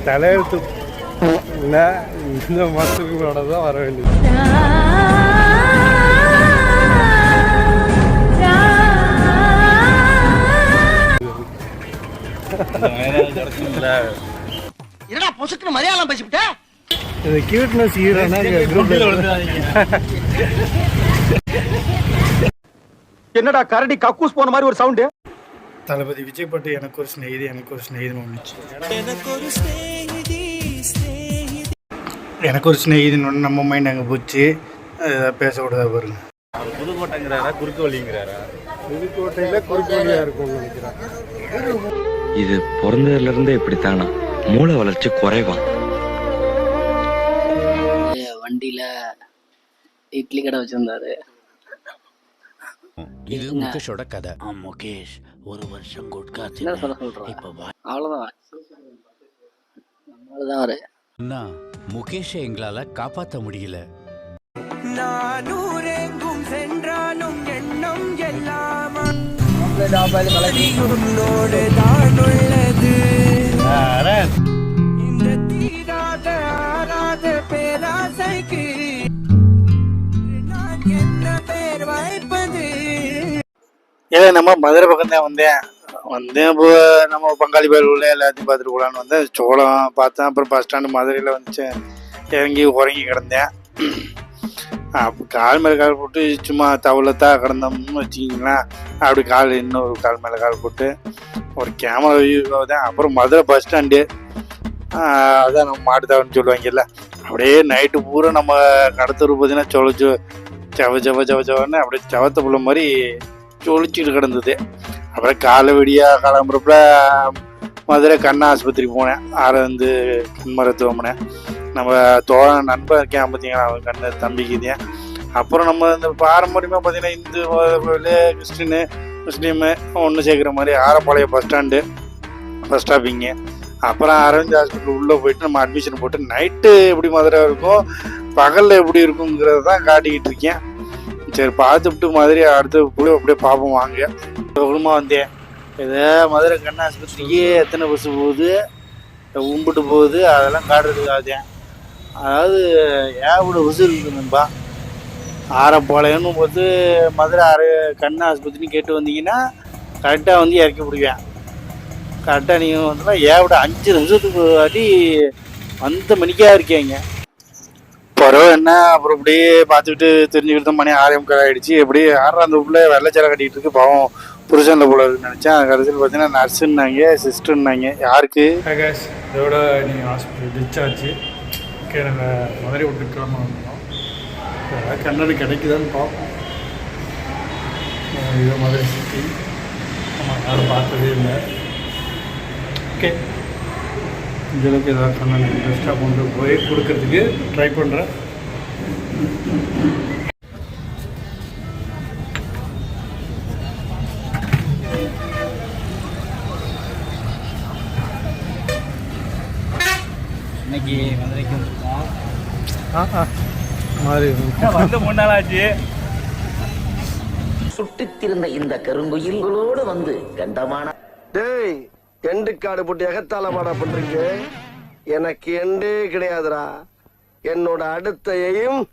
தலையெழுத்து இந்த மாசத்துக்கு தான் வர வேண்டியது. என்னடா பொசுக்கு மலையாளம் பேசிவிட்ட? இது கியூட்னஸ் ஹீரோனா என்னடா கரடி கக்கூஸ் போன மாதிரி ஒரு சவுண்டு. தளபதி விஜய் பட்டு எனக்கு ஒரு ஸ்நேகிதன் ஒன்றுச்சு. எனக்கு ஒரு ஸ்நேகிதன் ஒன்று நம்ம மைண்ட் அங்கே போச்சு. பேசக்கூடாதா பாருங்க. புதுக்கோட்டைங்கிறாரா குறுக்கு வழிங்கிறாரா? புதுக்கோட்டையில் குறுக்கு வழியாக இருக்கும்னு நினைக்கிறேன். இது பிறந்ததுல இருந்தே இப்படித்தானா? மூளை வளர்ச்சி குறைவான். வண்டியில இட்லி கடை வச்சிருந்தாரு. இது முகேஷோட கதை. முகேஷ் ஒரு வருஷம் குட்கா சொல்றான். அவ்வளவுதான் நம்மளதான் முகேஷை எங்களால காப்பாற்ற முடியல. நானூரெங்கும் சென்றாலும் எண்ணம் எல்லாம் இந்த தீராத ஆராத பேராசைக்கு நான் என்ன பேர் வைப்பது? ஏன் நம்ம மதுரை பக்கம் தான் வந்தேன் இப்போ நம்ம பங்காளி பேர் உள்ள எல்லாத்தையும் பார்த்துட்டு போகலான்னு வந்தேன். சோளம் பார்த்தேன். அப்புறம் பஸ் ஸ்டாண்டு மதுரையில் வந்துச்சு. இறங்கி உறங்கி கிடந்தேன். அப்போ கால் மேலே கால் போட்டு சும்மா தவளத்தான் கிடந்தோம்னு வச்சுக்கிங்களேன். அப்படி இன்னொரு கால் மேலே கால் போட்டு ஒரு கேமரா வியூ தான். அப்புறம் மதுரை பஸ் ஸ்டாண்டு, அதான் நம்ம மாட்டுத்தாவன்னு சொல்லுவாங்கல்ல. அப்படியே நைட்டு பூரா நம்ம கடத்தூர் பார்த்தீங்கன்னா செவன்னு அப்படியே செவத்த புள்ள மாதிரி சொலிச்சிட்டு கிடந்தது. அப்புறம் காலை விடியாக கிளம்புறப்ப மதுரை கண் ஆஸ்பத்திரிக்கு போனேன். வந்து கண் மருத்துவமனை. நம்ம நண்பன் இருக்கேன் பார்த்தீங்கன்னா, அவன் கண்ணு தம்பிக்குதேன். அப்புறம் நம்ம இந்த பாரம்பரியமாக பார்த்தீங்கன்னா இந்து கோயில் முஸ்லீமு ஒன்று சேர்க்குற மாதிரி ஆரப்பாளையம் பஸ் ஸ்டாப்பிங்க. அப்புறம் அரவிந்த் ஹாஸ்பிட்டல் உள்ளே போயிட்டு நம்ம அட்மிஷன் போட்டு நைட்டு எப்படி மதுரை இருக்கும் பகலில் எப்படி இருக்குங்கிறத தான் காட்டிக்கிட்டு இருக்கேன். சரி பார்த்துட்டு மதுரை அடுத்த போய் அப்படியே பார்ப்போம் வாங்க. குடும்பமாக வந்தேன். ஏதோ மதுரை கண் ஆஸ்பத்திரிக்கு எத்தனை பஸ் போகுது, கும்பிட்டு போகுது, அதெல்லாம் காட்டுறதுக்காகத்தேன். அதாவது ஏகப்பட்ட பஸ் இருக்குதுப்பா. ஆரப்பாளையம்னு போது மதுரை கண் ஆஸ்பத்திரின்னு கேட்டு வந்தீங்கன்னா கரெக்டாக வந்து இறக்கி விடுவேன். கரெக்டாக நீங்கள் வந்து ஏகப்பட்ட 5 நிமிஷத்துக்கு வாட்டி அந்த மணிக்காக இருக்கீங்க. பரவாயில்ல என்ன. அப்புறம் இப்படியே பார்த்துக்கிட்டு தெரிஞ்சுக்கிட்டு மணி 6:30 ஆகிடுச்சு. எப்படி அந்த உள்ள வெள்ளைச்சலை கட்டிகிட்டு இருக்கு. பாவம் புருஷனில் போல இருக்குன்னு நினச்சேன். கடைசியில் பார்த்தீங்கன்னா நர்ஸுன்னாங்க, சிஸ்டர்னாங்க. யாருக்கு இதோட நீங்கள் ஹாஸ்பிட்டல் டிஸ்சார்ஜ். ஓகே, நாங்கள் மதுரை விட்டு கிளம்ப வந்தோம். கண்ணாடி கிடைக்குதான்னு பார்ப்போம். இதோ மதுரை சிட்டி. ஆமாம், யாரும் பார்த்ததே இல்லை. ஓகே, இந்தளவுக்கு ஏதாவது கண்ணாடி பெஸ்ட்டாக கொண்டு போய் கொடுக்கறதுக்கு ட்ரை பண்ணுறேன். இன்னைக்கு மதுரைக்கு வந்துருக்கோம். மாதிரி வந்து 3 நாள் ஆச்சு. சுட்டித்திருந்த இந்த கருங்குயில்களோடு வந்து கண்டமான டேய், எண்டு காடு போட்டு எகத்தால மாடா பண்றீங்க. எனக்கு எண்டே கிடையாதுடா. என்னோட அடுத்த எய்ம்